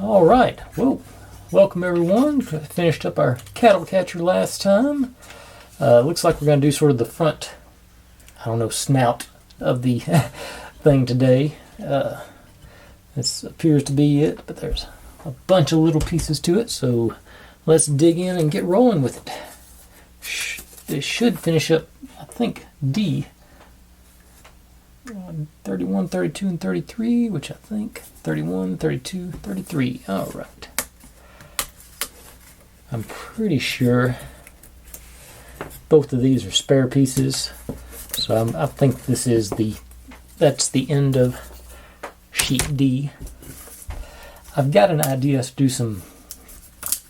All right. Whoa. Welcome everyone. Finished up our cattle catcher last time. Looks like we're going to do sort of the front, snout of the thing today. This appears to be it, but there's a bunch of little pieces to it, so let's dig in and get rolling with it. This should finish up, I think, D. 31, 32, and 33, which I think 31, 32, 33. All right. I'm pretty sure both of these are spare pieces, so I think that's the end of sheet D. I've got an idea to do some,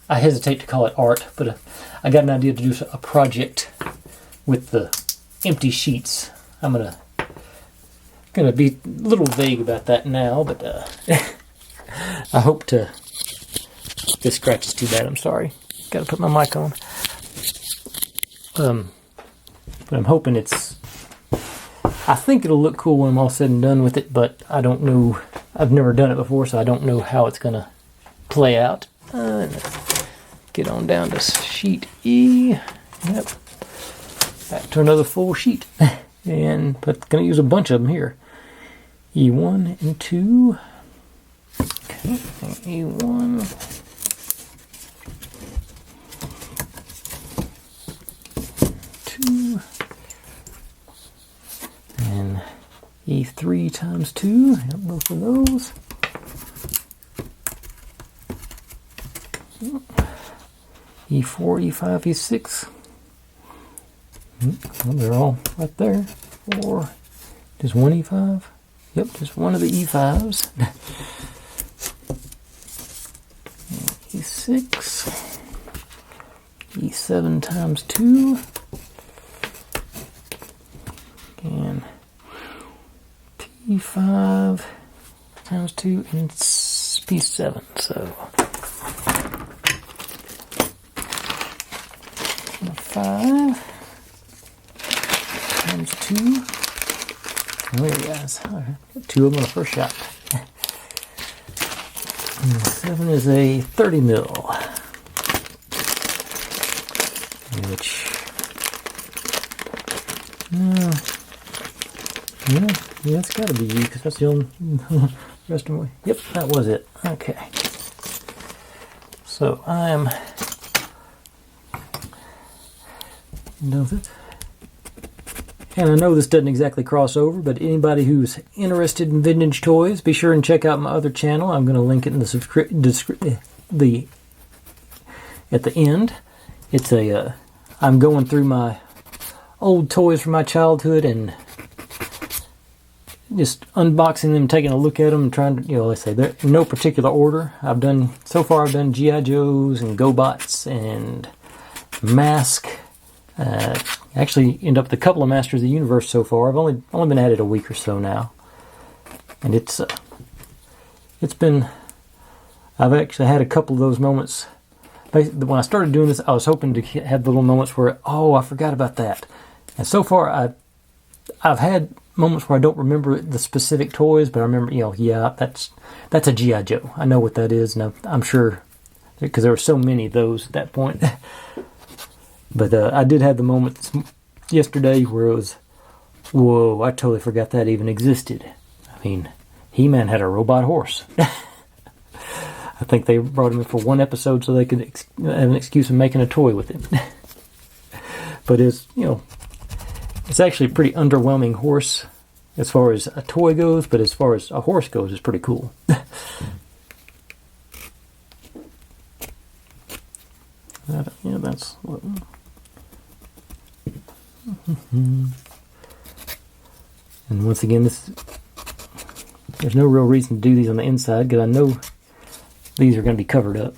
I hesitate to call it art, but I got an idea to do a project with the empty sheets. I'm gonna be a little vague about that now, but I hope to. This scratch is too bad. I'm sorry. Got to put my mic on. But I'm hoping it's. I think it'll look cool when I'm all said and done with it, but I don't know. I've never done it before, so I don't know how it's gonna play out. Get on down to sheet E. Yep. Back to another full sheet, but gonna use a bunch of them here. E1 and 2. Okay, E1. And E3 times 2, yep, both of those. E4, E5, E6. Well, they're all right there. Or just one E5. Yep, just one of the E5s. E6. E7 times 2. And P5 times 2 and P7. So 5 times 2. Oh, there he is. Right. 2 of them on the first shot. And 7 is a 30 mil. Which, yeah, it's got to be you because that's the only rest of my. Yep, that was it. Okay. So I'm done with it. And I know this doesn't exactly cross over, but anybody who's interested in vintage toys, be sure and check out my other channel. I'm going to link it in the at the end. It's I'm going through my old toys from my childhood and just unboxing them, taking a look at them, and trying to, let's say they're in no particular order. I've done G.I. Joes and GoBots and Mask. Actually end up with a couple of Masters of the Universe so far. I've only been at it a week or so now, and it's been. I've actually had a couple of those moments. When I started doing this, I was hoping to have the little moments where, I forgot about that. And so far, I've had moments where I don't remember the specific toys, but I remember, that's a G.I. Joe. I know what that is, and I'm sure because there were so many of those at that point. But I did have the moment yesterday where it was, whoa, I totally forgot that even existed. I mean, He-Man had a robot horse. I think they brought him in for one episode so they could have an excuse of making a toy with him. But it's actually a pretty underwhelming horse as far as a toy goes, but as far as a horse goes, it's pretty cool. That's what... And once again, there's no real reason to do these on the inside because I know these are going to be covered up.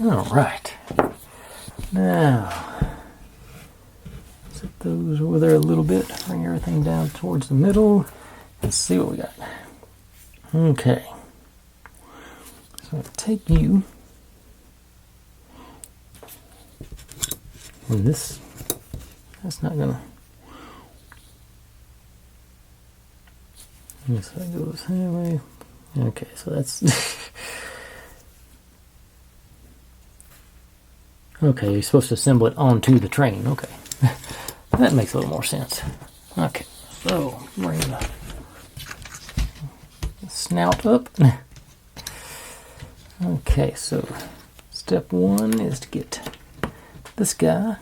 All right. Now, set those over there a little bit. Bring everything down towards the middle. Let's see what we got. Okay. So I'll take you. And that's not gonna. So that goes that way. Okay, so that's. Okay, you're supposed to assemble it onto the train. Okay. That makes a little more sense. Okay, so bring the snout up. Okay, so step one is to get this guy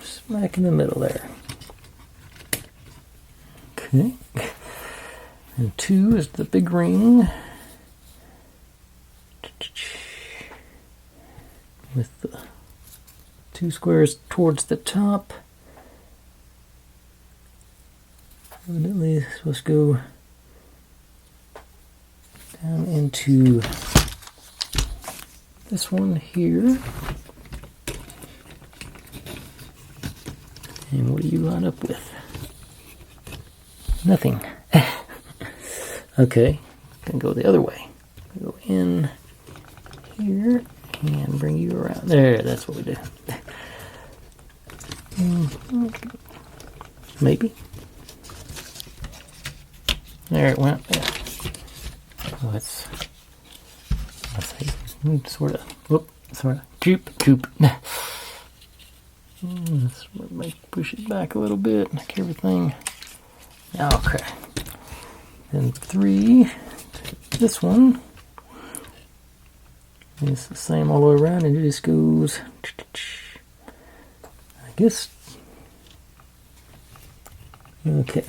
smack in the middle there. Okay. And two is the big ring with the two squares towards the top. Evidently it's supposed to go down into this one here. And what do you line up with? Nothing. Okay, gonna go the other way. Go in here and bring you around. There, that's what we do. Maybe. There it went. Yeah. Oh, let's see. Sort of. Coop. Let's push it back a little bit. Make everything. Okay. Then three. This one. And it's the same all the way around, and it just goes. I guess. Okay.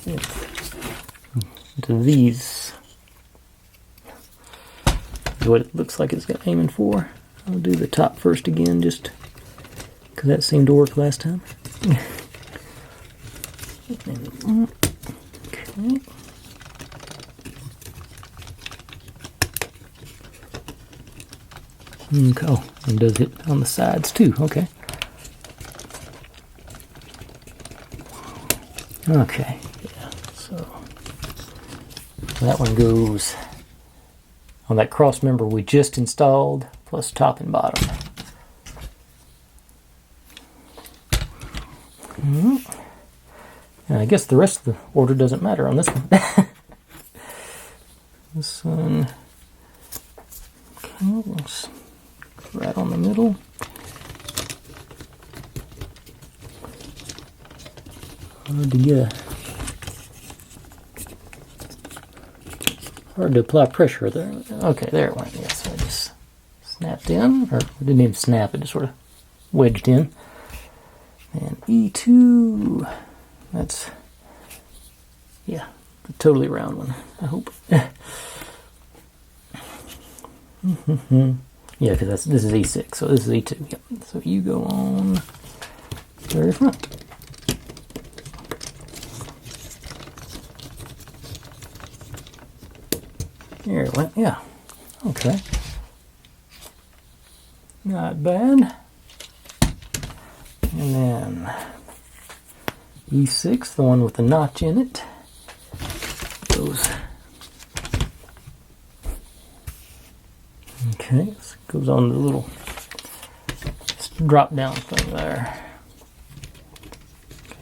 To these. Is what it looks like it's got aiming for. I'll do the top first again, just because that seemed to work last time. Okay. Oh, and does it on the sides too. Okay. Okay. Yeah. So that one goes on that cross member we just installed, plus top and bottom. And I guess the rest of the order doesn't matter on this one. This one, okay, right on the middle. Hard to apply pressure there. Okay, there it went. Yeah, so I just snapped in, or it didn't even snap, it just sort of wedged in. And E2, that's, yeah, the totally round one, I hope. Yeah, because this is E6, so this is E2. Yep. So you go on the very front. There it went, yeah. Okay. Not bad. And then E6, the one with the notch in it, goes. Okay, so it goes on the little drop down thing there.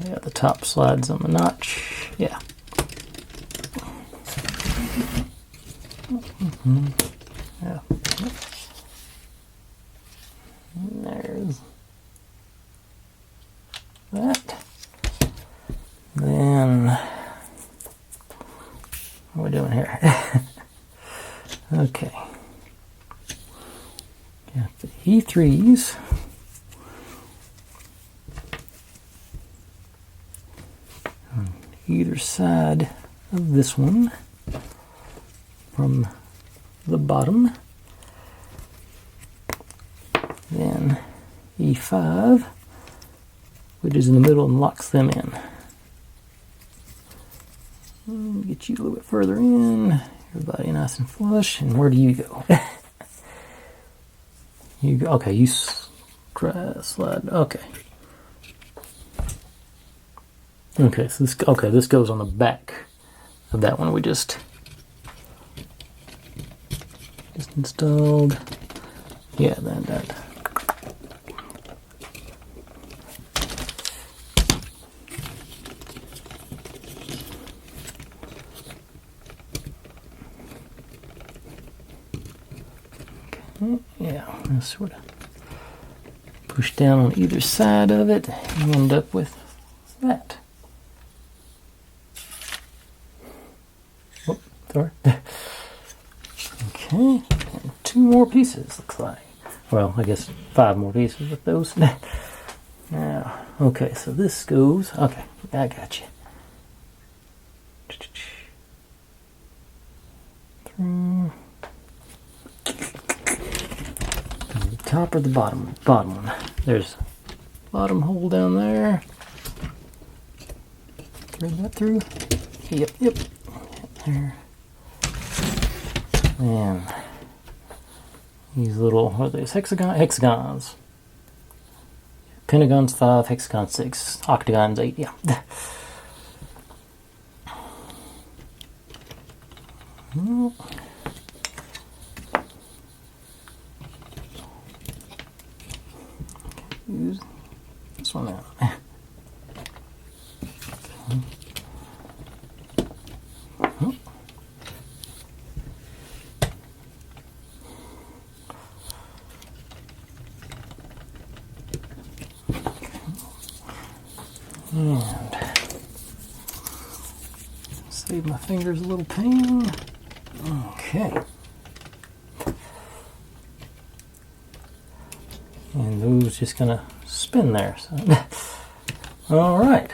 Okay, at the top slides on the notch. Yeah. Yeah. And there's that. Then what are we doing here? Okay. Got the E3s. On either side of this one from the bottom. Then E5, which is in the middle and locks them in. Get you a little bit further in. Everybody nice and flush. And where do you go? Okay, you slide. Okay. Okay, so this goes on the back of that one we just installed. Yeah, that. Yeah, let's sort of push down on either side of it and end up with that. Oh, sorry. Okay, and 2 more pieces, looks like. Well, I guess 5 more pieces with those. Now, okay, so this goes. Okay, I got you. Through the top or the bottom? Bottom one. There's bottom hole down there. Thread that through. Yep. There. And these little, what are these? Hexagons. Pentagon's 5, hexagon 6, octagon's 8. Yeah. Use this one out. And save my fingers a little pain. Okay. And those just gonna spin there. So. All right.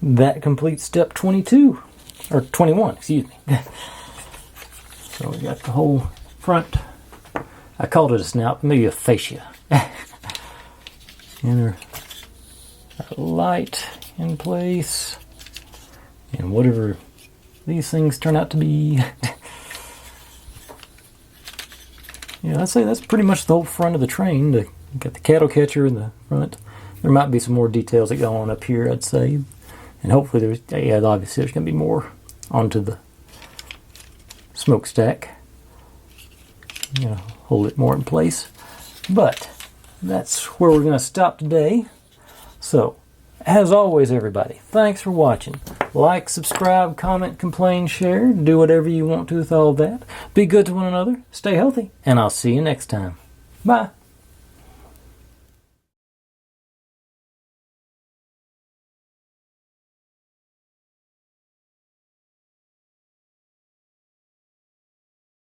That completes step 22, or 21, excuse me. So we got the whole front. I called it a snout, maybe a fascia. And our light in place, and whatever these things turn out to be. Yeah, I'd say that's pretty much the whole front of the train. You got the cattle catcher in the front. There might be some more details that go on up here, I'd say. And hopefully obviously there's going to be more onto the smokestack. Hold it more in place. But that's where we're going to stop today. So, as always, everybody, thanks for watching. Like, subscribe, comment, complain, share. Do whatever you want to with all of that. Be good to one another. Stay healthy. And I'll see you next time. Bye.